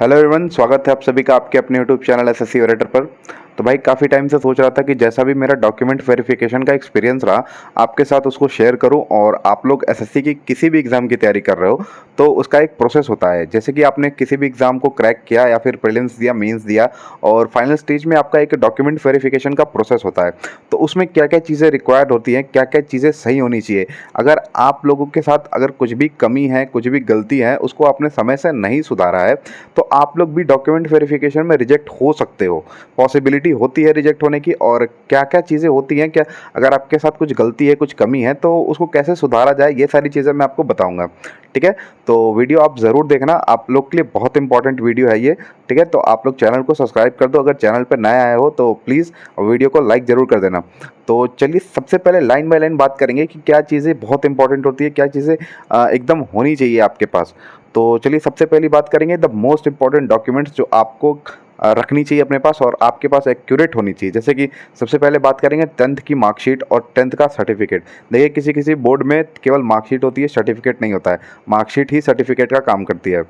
Hello everyone, स्वागत है आप सभी का आपके अपने यूट्यूब चैनल एसएससी ओरेटर पर। तो भाई काफ़ी टाइम से सोच रहा था कि जैसा भी मेरा डॉक्यूमेंट वेरिफिकेशन का एक्सपीरियंस रहा आपके साथ उसको शेयर करूं। और आप लोग एसएससी की किसी भी एग्ज़ाम की तैयारी कर रहे हो तो उसका एक प्रोसेस होता है। जैसे कि आपने किसी भी एग्ज़ाम को क्रैक किया या फिर प्रीलिम्स दिया, मेंस दिया और फाइनल स्टेज में आपका एक डॉक्यूमेंट वेरिफिकेशन का प्रोसेस होता है। तो उसमें क्या क्या चीज़ें रिक्वायर्ड होती हैं, क्या क्या चीज़ें सही होनी चाहिए। अगर आप लोगों के साथ अगर कुछ भी कमी है, कुछ भी गलती है, उसको आपने समय से नहीं सुधारा है तो आप लोग भी डॉक्यूमेंट वेरिफिकेशन में रिजेक्ट हो सकते हो। पॉसिबिलिटी होती है रिजेक्ट होने की। और क्या क्या चीज़ें होती हैं, क्या अगर आपके साथ कुछ गलती है, कुछ कमी है तो उसको कैसे सुधारा जाए, ये सारी चीज़ें मैं आपको बताऊंगा। ठीक है, तो वीडियो आप ज़रूर देखना, आप लोग के लिए बहुत इंपॉर्टेंट वीडियो है ये। ठीक है, तो आप लोग चैनल को सब्सक्राइब कर दो, अगर चैनल पर नए आए हो तो प्लीज़ वीडियो को लाइक ज़रूर कर देना। तो चलिए सबसे पहले लाइन बाय लाइन बात करेंगे कि क्या चीज़ें बहुत इंपॉर्टेंट होती है, क्या चीज़ें एकदम होनी चाहिए आपके पास। तो चलिए सबसे पहली बात करेंगे द मोस्ट इंपॉर्टेंट डॉक्यूमेंट्स जो आपको रखनी चाहिए अपने पास और आपके पास एक्यूरेट होनी चाहिए। जैसे कि सबसे पहले बात करेंगे 10th की मार्कशीट और 10th का सर्टिफिकेट। देखिए किसी किसी बोर्ड में केवल मार्कशीट होती है, सर्टिफिकेट नहीं होता है। मार्कशीट ही सर्टिफिकेट का काम करती है।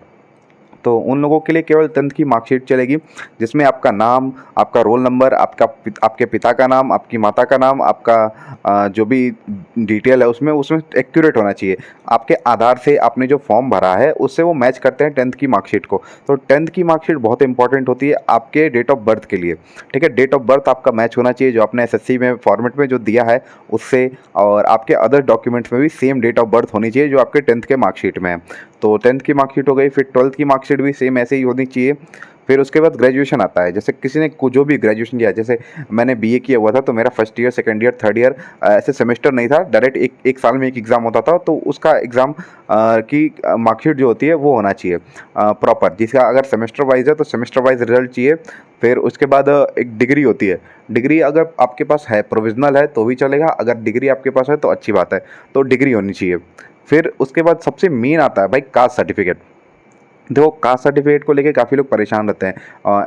तो उन लोगों के लिए केवल 10th की मार्कशीट चलेगी, जिसमें आपका नाम, आपका रोल नंबर, आपके पिता का नाम, आपकी माता का नाम, आपका जो भी डिटेल है उसमें उसमें एक्यूरेट होना चाहिए। आपके आधार से आपने जो फॉर्म भरा है उससे वो मैच करते हैं 10th की मार्कशीट को। तो 10th की मार्कशीट बहुत इंपॉर्टेंट होती है आपके डेट ऑफ बर्थ के लिए। ठीक है, डेट ऑफ बर्थ आपका मैच होना चाहिए जो आपने एसएससी में फॉर्मेट में जो दिया है उससे। और आपके अदर डॉक्यूमेंट्स में भी सेम डेट ऑफ बर्थ होनी चाहिए जो आपके 10th के मार्कशीट में है। तो 10th की मार्कशीट हो गई, फिर 12th की मार्कशीट भी सेम ऐसे ही होनी चाहिए। फिर उसके बाद ग्रेजुएशन आता है। जैसे किसी ने जो भी ग्रेजुएशन किया, जैसे मैंने बीए किया हुआ था तो मेरा first year, second year, third year ऐसे सेमेस्टर नहीं था, डायरेक्ट एक साल में एक एग्ज़ाम होता था। तो उसका एग्ज़ाम की मार्कशीट जो होती है वो होना चाहिए प्रॉपर। जिसका अगर सेमेस्टर वाइज है तो सेमेस्टर वाइज रिजल्ट चाहिए। फिर उसके बाद एक डिग्री होती है। डिग्री अगर आपके पास है, प्रोविजनल है तो भी चलेगा, अगर डिग्री आपके पास है तो अच्छी बात है। तो डिग्री होनी चाहिए। फिर उसके बाद सबसे मेन आता है भाई कास्ट सर्टिफिकेट। देखो कास्ट सर्टिफिकेट को लेके काफ़ी लोग परेशान रहते हैं,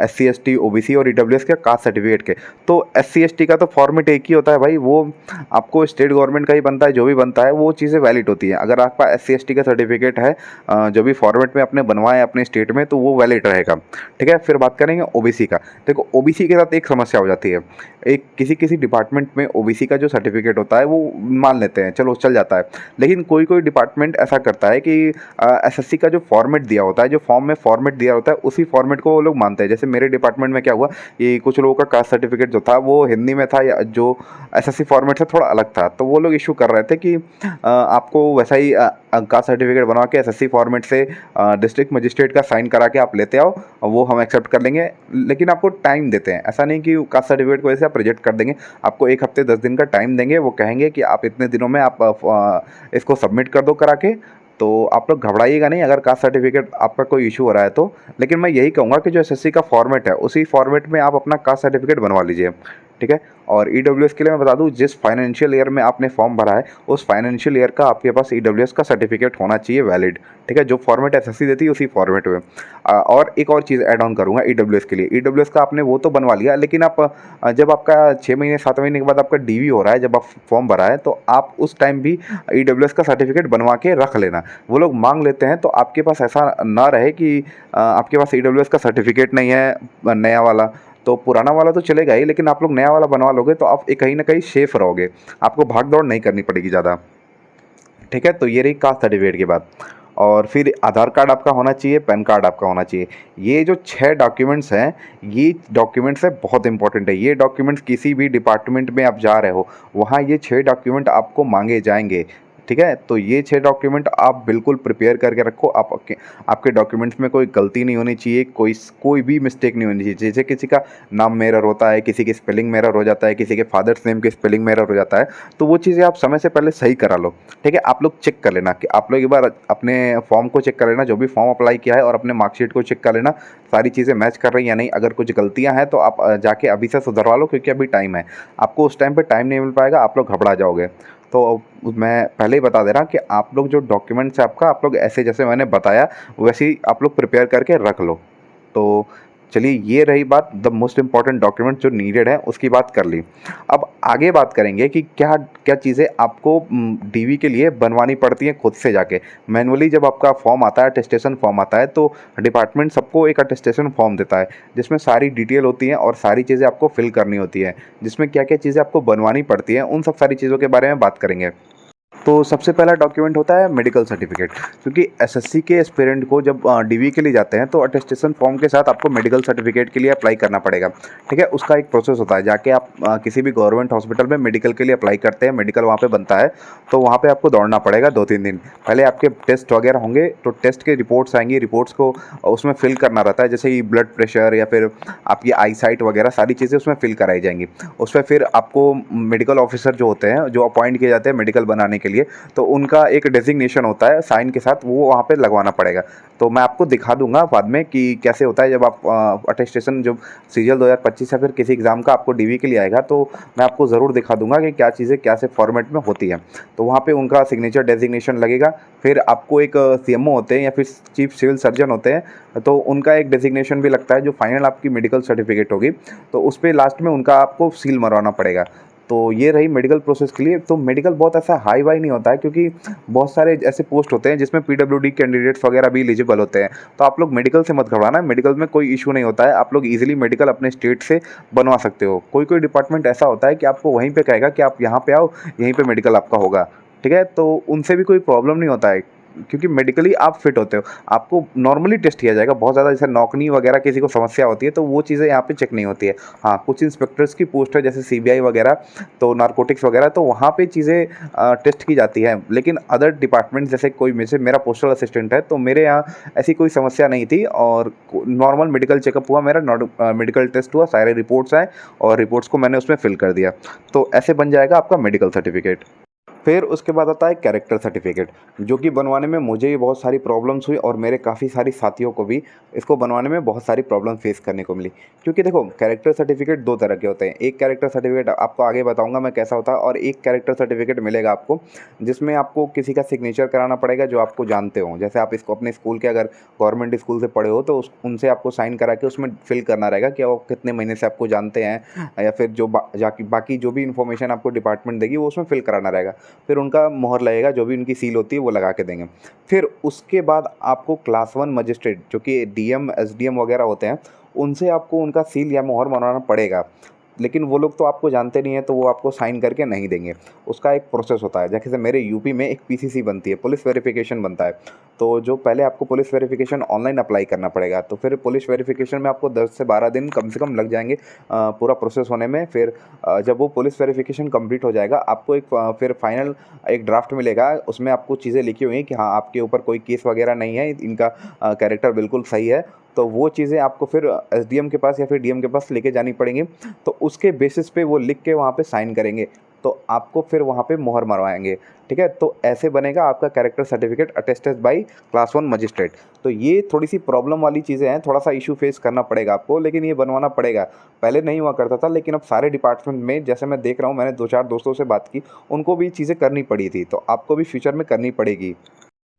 एससी एसटी ओबीसी और ईडब्ल्यूएस के कास्ट सर्टिफिकेट के। तो एससी एसटी का तो फॉर्मेट एक ही होता है भाई, वो आपको स्टेट गवर्नमेंट का ही बनता है। जो भी बनता है वो चीज़ें वैलिड होती हैं। अगर आपका एससी एसटी का सर्टिफिकेट है जो भी फॉर्मेट में अपने बनवाए अपने स्टेट में तो वो वैलिड रहेगा। ठीक है, फिर बात करेंगे ओबीसी का। देखो ओबीसी के साथ एक समस्या हो जाती है। एक किसी किसी डिपार्टमेंट में ओबीसी का जो सर्टिफिकेट होता है वो मान लेते हैं, चलो चल जाता है। लेकिन कोई कोई डिपार्टमेंट ऐसा करता है कि एसएससी का जो फॉर्मेट दिया होता है, जो फॉर्म में फॉर्मेट दिया होता है उसी फॉर्मेट को वो लोग मानते हैं। जैसे मेरे डिपार्टमेंट में क्या हुआ कि कुछ लोगों का कास्ट सर्टिफिकेट जो था वो हिंदी में था, या जो एसएससी फॉर्मेट से थोड़ा अलग था। तो वो लोग इशू कर रहे थे कि आपको वैसा ही कास्ट सर्टिफिकेट बनवा के एसएससी फॉर्मेट से डिस्ट्रिक्ट मजिस्ट्रेट का साइन करा के आप लेते आओ, वो हम एक्सेप्ट कर लेंगे। लेकिन आपको टाइम देते हैं, ऐसा नहीं कि कास्ट सर्टिफिकेट को ऐसे आप रिजेक्ट कर देंगे। आपको 1 हफ्ते 10 दिन का टाइम देंगे। वो कहेंगे कि आप इतने दिनों में आप इसको सबमिट कर दो करा के। तो आप लोग घबराइएगा नहीं अगर कास्ट सर्टिफिकेट आपका कोई इशू हो रहा है तो। लेकिन मैं यही कहूँगा कि जो एसएससी का फॉर्मेट है उसी फॉर्मेट में आप अपना कास्ट सर्टिफिकेट बनवा लीजिए। ठीक है, और ईडब्ल्यूएस के लिए मैं बता दूं, जिस फाइनेंशियल ईयर में आपने फॉर्म भरा है उस फाइनेंशियल ईयर का आपके पास ईडब्ल्यूएस का सर्टिफिकेट होना चाहिए वैलिड। ठीक है, जो फॉर्मेट एसएससी देती है उसी फॉर्मेट में। और एक और चीज़ ऐड ऑन करूँगा ईडब्ल्यूएस के लिए। ईडब्ल्यूएस का आपने वो तो बनवा लिया, लेकिन आप जब आपका 6 महीने 7 महीने के बाद आपका डीवी हो रहा है, जब आप फॉर्म भरा है तो आप उस टाइम भी ईडब्ल्यूएस का सर्टिफिकेट बनवा के रख लेना। वो लोग मांग लेते हैं तो आपके पास ऐसा ना रहे कि आपके पास ईडब्ल्यूएस का सर्टिफिकेट नहीं है नया वाला। तो पुराना वाला तो चलेगा ही, लेकिन आप लोग नया वाला बनवा लोगे तो आप एक कहीं ना कहीं सेफ रहोगे, आपको भाग दौड़ नहीं करनी पड़ेगी ज़्यादा। ठीक है, तो ये रही कास्ट सर्टिफिकेट की बात। और फिर आधार कार्ड आपका होना चाहिए, पैन कार्ड आपका होना चाहिए। ये जो 6 डॉक्यूमेंट्स हैं, ये डॉक्यूमेंट्स है बहुत इंपॉर्टेंट है। ये डॉक्यूमेंट्स किसी भी डिपार्टमेंट में आप जा रहे हो वहाँ ये 6 डॉक्यूमेंट आपको मांगे जाएंगे। ठीक है, तो ये 6 डॉक्यूमेंट आप बिल्कुल प्रिपेयर करके रखो। आपके डॉक्यूमेंट्स में कोई गलती नहीं होनी चाहिए, कोई भी मिस्टेक नहीं होनी चाहिए। जैसे किसी का नाम में एरर होता है, किसी की स्पेलिंग में एरर हो जाता है, किसी के फादर्स नेम की स्पेलिंग में एरर हो जाता है, तो वो चीज़ें आप समय से पहले सही करा लो। ठीक है, आप लोग चेक कर लेना कि आप लोग एक बार अपने फॉर्म को चेक कर लेना, जो भी फॉर्म अप्लाई किया है, और अपने मार्कशीट को चेक कर लेना सारी चीज़ें मैच कर रही हैं या नहीं। अगर कुछ गलतियां हैं तो आप जाके अभी से सुधरवा लो, क्योंकि अभी टाइम है। आपको उस टाइम पे टाइम नहीं मिल पाएगा, आप लोग घबरा जाओगे। तो मैं पहले ही बता दे रहा कि आप लोग जो डॉक्यूमेंट्स है आपका, आप लोग ऐसे जैसे मैंने बताया वैसे ही आप लोग प्रिपेयर करके रख लो। तो चलिए ये रही बात द मोस्ट इम्पॉर्टेंट डॉक्यूमेंट जो नीडेड है उसकी बात कर ली। अब आगे बात करेंगे कि क्या क्या चीज़ें आपको डीवी के लिए बनवानी पड़ती हैं खुद से जाके। मैनुअली जब आपका फॉर्म आता है, अटेस्टेशन फॉर्म आता है, तो डिपार्टमेंट सबको एक अटेस्टेशन फॉर्म देता है जिसमें सारी डिटेल होती हैं और सारी चीज़ें आपको फिल करनी होती है, जिसमें क्या क्या चीज़ें आपको बनवानी पड़ती हैं उन सब सारी चीज़ों के बारे में बात करेंगे। तो सबसे पहला डॉक्यूमेंट होता है मेडिकल सर्टिफिकेट, क्योंकि एसएससी के एस्पिरेंट को जब डीवी के लिए जाते हैं तो अटेस्टेशन फॉर्म के साथ आपको मेडिकल सर्टिफिकेट के लिए अप्लाई करना पड़ेगा। ठीक है, उसका एक प्रोसेस होता है, जाके आप किसी भी गवर्नमेंट हॉस्पिटल में मेडिकल के लिए अप्लाई करते हैं, मेडिकल वहाँ पे बनता है, तो वहाँ पे आपको दौड़ना पड़ेगा 2-3 दिन पहले। आपके टेस्ट वगैरह होंगे, तो टेस्ट के रिपोर्ट्स आएंगी, रिपोर्ट्स को उसमें फिल करना रहता है, जैसे कि ब्लड प्रेशर या फिर आपकी आई साइट वगैरह सारी चीज़ें उसमें फिल कराई जाएंगी। उस पर फिर आपको मेडिकल ऑफिसर जो होते हैं, जो अपॉइंट किए जाते हैं मेडिकल बनाने के लिए, तो उनका एक डेजिग्नेशन होता है साइन के साथ, वो वहाँ पे लगवाना पड़ेगा। तो मैं आपको दिखा दूंगा बाद में कि कैसे होता है जब आप अटेस्टेशन जब सीजीएल 2025 या फिर किसी एग्ज़ाम का आपको डीवी के लिए आएगा, तो मैं आपको ज़रूर दिखा दूंगा कि क्या चीज़ें क्या से फॉर्मेट में होती हैं। तो वहाँ पे उनका सिग्नेचर डेजिग्नेशन लगेगा। फिर आपको एक सीएमओ होते हैं या फिर चीफ सिविल सर्जन होते हैं, तो उनका एक डेजिग्नेशन भी लगता है जो फाइनल आपकी मेडिकल सर्टिफिकेट होगी, तो उस पर लास्ट में उनका आपको सील मरवाना पड़ेगा। तो ये रही मेडिकल प्रोसेस के लिए। तो मेडिकल बहुत ऐसा हाई वाई नहीं होता है, क्योंकि बहुत सारे ऐसे पोस्ट होते हैं जिसमें पीडब्ल्यूडी कैंडिडेट्स वगैरह भी एलिजिबल होते हैं। तो आप लोग मेडिकल से मत घबराना, मेडिकल में कोई इशू नहीं होता है, आप लोग इजीली मेडिकल अपने स्टेट से बनवा सकते हो। कोई कोई डिपार्टमेंट ऐसा होता है कि आपको वहीं पे कहेगा कि आप यहाँ पे आओ, यहीं पे मेडिकल आपका होगा। ठीक है, तो उनसे भी कोई प्रॉब्लम नहीं होता है, क्योंकि मेडिकली आप फिट होते हो। आपको नॉर्मली टेस्ट किया जाएगा, बहुत ज़्यादा जैसे नौकनी वगैरह किसी को समस्या होती है तो वो चीज़ें यहाँ पे चेक नहीं होती है। हाँ, कुछ इंस्पेक्टर्स की पोस्ट है जैसे सीबीआई वगैरह, तो नारकोटिक्स वगैरह, तो वहाँ पे चीज़ें टेस्ट की जाती है। लेकिन अदर डिपार्टमेंट जैसे कोई जैसे मेरा पोस्टल असिस्टेंट है, तो मेरे यहाँ ऐसी कोई समस्या नहीं थी और नॉर्मल मेडिकल चेकअप हुआ, मेरा मेडिकल टेस्ट हुआ, सारे रिपोर्ट्स आए और रिपोर्ट्स को मैंने उसमें फिल कर दिया। तो ऐसे बन जाएगा आपका मेडिकल सर्टिफिकेट। फिर उसके बाद आता है कैरेक्टर सर्टिफिकेट, जो कि बनवाने में मुझे ही बहुत सारी प्रॉब्लम्स हुई और मेरे काफ़ी सारी साथियों को भी इसको बनवाने में बहुत सारी प्रॉब्लम फेस करने को मिली। क्योंकि देखो, कैरेक्टर सर्टिफिकेट दो तरह के होते हैं। एक कैरेक्टर सर्टिफिकेट आपको आगे बताऊंगा मैं कैसा होता है, और एक कैरेक्टर सर्टिफिकेट मिलेगा आपको जिसमें आपको किसी का सिग्नेचर कराना पड़ेगा जो आपको जानते हो। जैसे आप इसको अपने स्कूल के अगर गवर्नमेंट स्कूल से पढ़े हो तो उनसे आपको साइन करा के उसमें फिल करना रहेगा कि वो कितने महीने से आपको जानते हैं, या फिर जो बाकी जो भी इन्फॉर्मेशन आपको डिपार्टमेंट देगी वो उसमें फिल कराना रहेगा। फिर उनका मोहर लगेगा, जो भी उनकी सील होती है वो लगा के देंगे। फिर उसके बाद आपको क्लास 1 मजिस्ट्रेट जो कि डीएम एसडीएम वगैरह होते हैं, उनसे आपको उनका सील या मोहर मनवाना पड़ेगा। लेकिन वो लोग तो आपको जानते नहीं है, तो वो आपको साइन करके नहीं देंगे। उसका एक प्रोसेस होता है, जैसे मेरे यूपी में एक पीसीसी बनती है, पुलिस वेरिफिकेशन बनता है। तो जो पहले आपको पुलिस वेरिफिकेशन ऑनलाइन अप्लाई करना पड़ेगा, तो फिर पुलिस वेरिफिकेशन में आपको 10 से 12 दिन कम से कम लग जाएंगे पूरा प्रोसेस होने में। फिर जब वो पुलिस वेरिफिकेशन कंप्लीट हो जाएगा, आपको एक फिर फाइनल एक ड्राफ्ट मिलेगा, उसमें आपको चीज़ें लिखी हुई हैं कि हाँ, आपके ऊपर कोई केस वगैरह नहीं है, इनका कैरेक्टर बिल्कुल सही है। तो वो चीज़ें आपको फिर एसडीएम के पास या फिर डीएम के पास लेके जानी पड़ेंगी। तो उसके बेसिस पे वो लिख के वहाँ पे साइन करेंगे, तो आपको फिर वहाँ पे मोहर मरवाएंगे। ठीक है, तो ऐसे बनेगा आपका character certificate attested bye class 1 magistrate. तो ये थोड़ी सी प्रॉब्लम वाली चीज़ें हैं, थोड़ा सा इशू फेस करना पड़ेगा आपको, लेकिन ये बनवाना पड़ेगा। पहले नहीं हुआ करता था, लेकिन अब सारे डिपार्टमेंट में जैसे मैं देख रहा हूँ, मैंने 2-4 दोस्तों से बात की, उनको भी चीज़ें करनी पड़ी थी, तो आपको भी फ्यूचर में करनी पड़ेगी।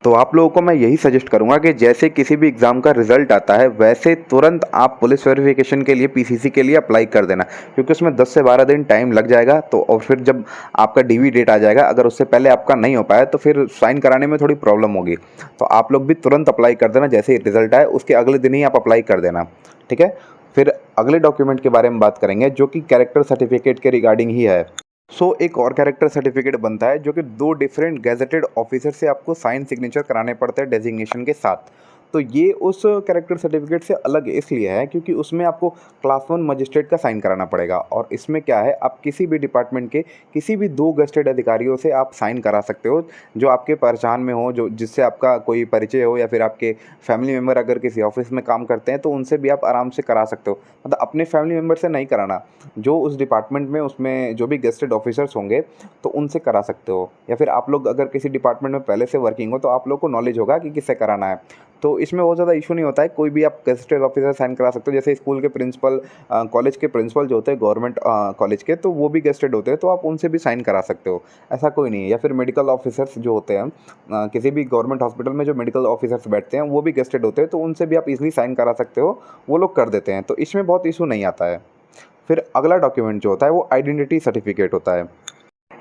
तो आप लोगों को मैं यही सजेस्ट करूंगा कि जैसे किसी भी एग्ज़ाम का रिजल्ट आता है, वैसे तुरंत आप पुलिस वेरिफिकेशन के लिए पीसीसी के लिए अप्लाई कर देना, क्योंकि उसमें 10 से 12 दिन टाइम लग जाएगा। तो और फिर जब आपका डीवी डेट आ जाएगा, अगर उससे पहले आपका नहीं हो पाया तो फिर साइन कराने में थोड़ी प्रॉब्लम होगी। तो आप लोग भी तुरंत अप्लाई कर देना, जैसे ही रिजल्ट आए उसके अगले दिन ही आप अप्लाई कर देना। ठीक है, फिर अगले डॉक्यूमेंट के बारे में बात करेंगे, जो कि कैरेक्टर सर्टिफिकेट के रिगार्डिंग ही है। एक और कैरेक्टर सर्टिफिकेट बनता है, जो कि 2 डिफरेंट गैजेटेड ऑफिसर से आपको साइन सिग्नेचर कराने पड़ते हैं डेजिग्नेशन के साथ। तो ये उस कैरेक्टर सर्टिफिकेट से अलग इसलिए है क्योंकि उसमें आपको क्लास 1 मजिस्ट्रेट का साइन कराना पड़ेगा, और इसमें क्या है, आप किसी भी डिपार्टमेंट के किसी भी 2 गेस्टेड अधिकारियों से आप साइन करा सकते हो, जो आपके पहचान में हो, जो जिससे आपका कोई परिचय हो, या फिर आपके फैमिली मेम्बर अगर किसी ऑफिस में काम करते हैं तो उनसे भी आप आराम से करा सकते हो। मतलब अपने फैमिली मेम्बर से नहीं कराना, जो उस डिपार्टमेंट में उसमें जो भी गेस्टेड ऑफिसर्स होंगे तो उनसे करा सकते हो। या फिर आप लोग अगर किसी डिपार्टमेंट में पहले से वर्किंग हो तो आप लोग को नॉलेज होगा कि किससे कराना है, तो इसमें बहुत ज़्यादा इशू नहीं होता है, कोई भी आप गेजेटेड ऑफिसर साइन करा सकते हो। जैसे स्कूल के प्रिंसिपल, कॉलेज के प्रिंसिपल जो होते हैं गवर्नमेंट कॉलेज के, तो वो भी गेजेटेड होते हैं, तो आप उनसे भी साइन करा सकते हो, ऐसा कोई नहीं है। या फिर मेडिकल ऑफिसर्स जो होते हैं किसी भी गवर्नमेंट हॉस्पिटल में जो मेडिकल ऑफिसर्स बैठते हैं वो भी गेजेटेड होते हैं, तो उनसे भी आप इजीली साइन करा सकते हो, वो लोग कर देते हैं, तो इसमें बहुत इशू नहीं आता है। फिर अगला डॉक्यूमेंट जो होता है वो आइडेंटिटी सर्टिफिकेट होता है।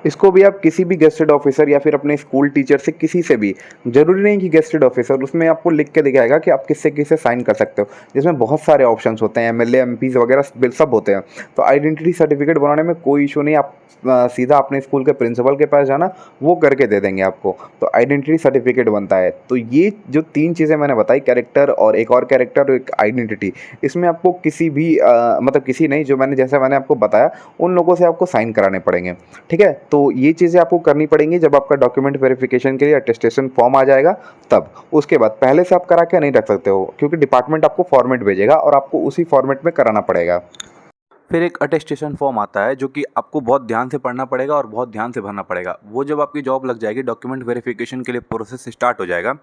इसको भी आप किसी भी गेस्टेड ऑफिसर या फिर अपने स्कूल टीचर से, किसी से भी, ज़रूरी नहीं कि गेस्टेड ऑफिसर, उसमें आपको लिख के दिखाएगा कि आप किससे किससे साइन कर सकते हो, जिसमें बहुत सारे ऑप्शंस होते हैं, एमएलए एमपीज़ वगैरह सब होते हैं। तो आइडेंटिटी सर्टिफिकेट बनाने में कोई इशू नहीं, आप सीधा अपने स्कूल के प्रिंसिपल के पास जाना, वो करके दे देंगे आपको, तो आइडेंटिटी सर्टिफिकेट बनता है। तो ये जो 3 चीज़ें मैंने बताई, कैरेक्टर और एक और कैरेक्टर और एक आइडेंटिटी, इसमें आपको किसी भी मतलब किसी नहीं, जो जैसे मैंने आपको बताया उन लोगों से आपको साइन कराने पड़ेंगे, ठीक है। तो ये चीज़ें आपको करनी पड़ेंगी जब आपका डॉक्यूमेंट वेरिफिकेशन के लिए अटेस्टेशन फॉर्म आ जाएगा तब। उसके बाद पहले से आप करा के नहीं रख सकते हो, क्योंकि डिपार्टमेंट आपको फॉर्मेट भेजेगा और आपको उसी फॉर्मेट में कराना पड़ेगा। फिर एक अटेस्टेशन फॉर्म आता है जो कि आपको बहुत ध्यान से पढ़ना पड़ेगा और बहुत ध्यान से भरना पड़ेगा। वो जब आपकी जॉब लग जाएगी, डॉक्यूमेंट वेरिफिकेशन के लिए प्रोसेस स्टार्ट हो जाएगा,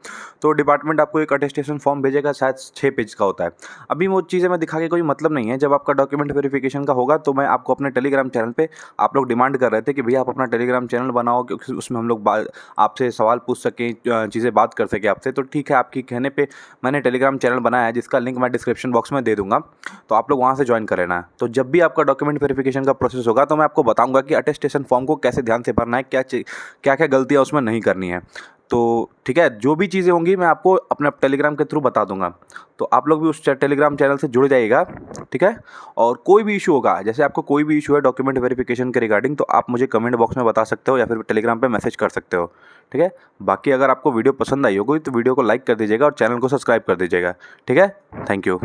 तो डिपार्टमेंट आपको एक अटेस्टेशन फॉर्म भेजेगा, शायद 6 पेज का होता है। अभी वो चीज़ें मैं दिखा के कोई मतलब नहीं है। जब आपका डॉक्यूमेंट वेरिफिकेशन का होगा तो मैं आपको अपने टेलीग्राम चैनल पे, आप लोग डिमांड कर रहे थे कि भैया आप अपना टेलीग्राम चैनल बनाओ, क्योंकि उसमें हम लोग आपसे सवाल पूछ सकें, चीज़ें बात कर सकें आपसे। तो ठीक है, आपकी कहने पे मैंने टेलीग्राम चैनल बनाया है, जिसका लिंक मैं डिस्क्रिप्शन बॉक्स में दे दूँगा, तो आप लोग वहाँ से ज्वाइन कर लेना है। तो जब भी आपका डॉक्यूमेंट वेरिफिकेशन का प्रोसेस होगा तो मैं आपको बताऊंगा कि अटेस्टेशन फॉर्म को कैसे ध्यान से भरना है, क्या क्या गलतियाँ उसमें नहीं करनी है। तो ठीक है, जो भी चीज़ें होंगी मैं आपको अपने टेलीग्राम के थ्रू बता दूंगा, तो आप लोग भी उस टेलीग्राम चैनल से जुड़ जाइएगा, ठीक है। और कोई भी इशू होगा, जैसे आपको कोई भी इशू है डॉक्यूमेंट वेरिफिकेशन के रिगार्डिंग, तो आप मुझे कमेंट बॉक्स में बता सकते हो या फिर टेलीग्राम पे मैसेज कर सकते हो, ठीक है। बाकी अगर आपको वीडियो पसंद आई होगी तो वीडियो को लाइक कर दीजिएगा और चैनल को सब्सक्राइब कर दीजिएगा, ठीक है। Thank you.